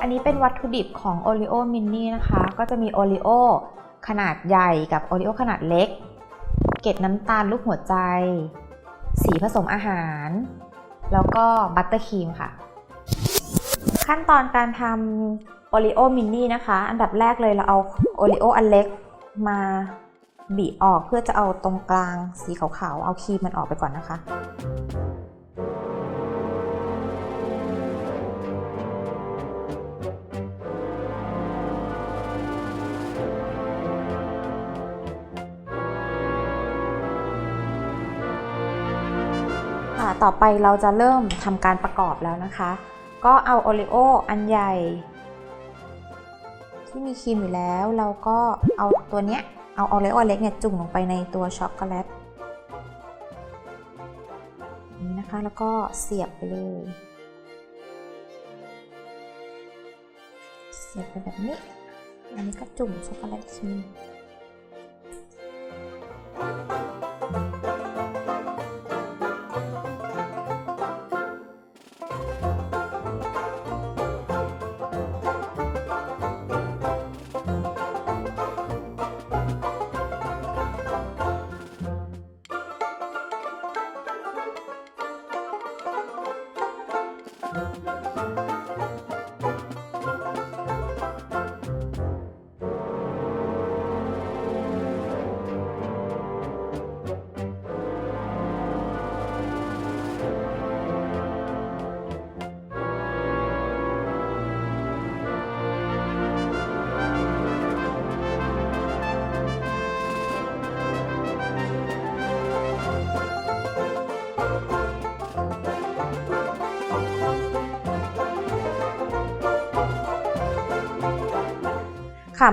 อันนี้เป็นวัตถุดิบของโอริโอมินนี่นะคะ ก็จะมีโอริโอขนาดใหญ่กับโอริโอขนาดเล็ก เกล็ดน้ำตาลรูปหัวใจ สีผสมอาหาร แล้วก็บัตเตอร์ครีมค่ะ ขั้นตอนการทำโอริโอมินนี่นะคะ อันดับแรกเลยเราเอาโอริโออันเล็กมาบีบออกเพื่อจะเอาตรงกลางสีขาวๆเอาครีมมันออกไปก่อนนะคะต่อไปเราจะเริ่มทำการประกอบแล้วนะคะ ก็เอาโอริโออันใหญ่ที่มีครีมอยู่แล้วเราก็เอาตัวเนี้ยเอาโอริโอเล็กเนี่ยจุ่มลงไปในตัวช็อกโกแลตนี้นะคะแล้วก็เสียบไปเลยเสียบไปแบบนี้อันนี้ก็จุ่มช็อกโกแลตครีม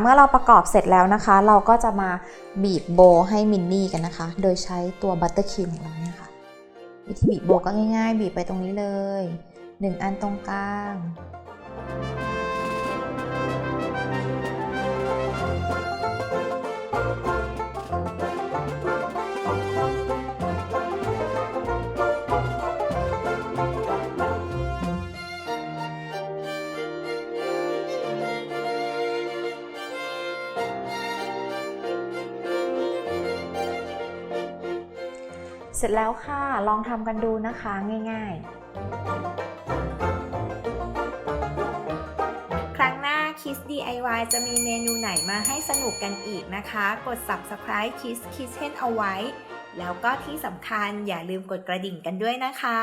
เมื่อเราประกอบเสร็จแล้วนะคะเราก็จะมาบีบโบให้มินนี่กันนะคะโดยใช้ตัวบัตเตอร์ครีมของเราเนี่ยค่ะวิธีบีบโบก็ง่ายๆบีบไปตรงนี้เลย1 อันตรงกลางเสร็จแล้วค่ะลองทำกันดูนะคะง่ายๆครั้งหน้า Kiss DIY จะมีเมนูไหนมาให้สนุกกันอีกนะคะกด Subscribe Kiss Kitchen เอาไว้แล้วก็ที่สำคัญอย่าลืมกดกระดิ่งกันด้วยนะคะ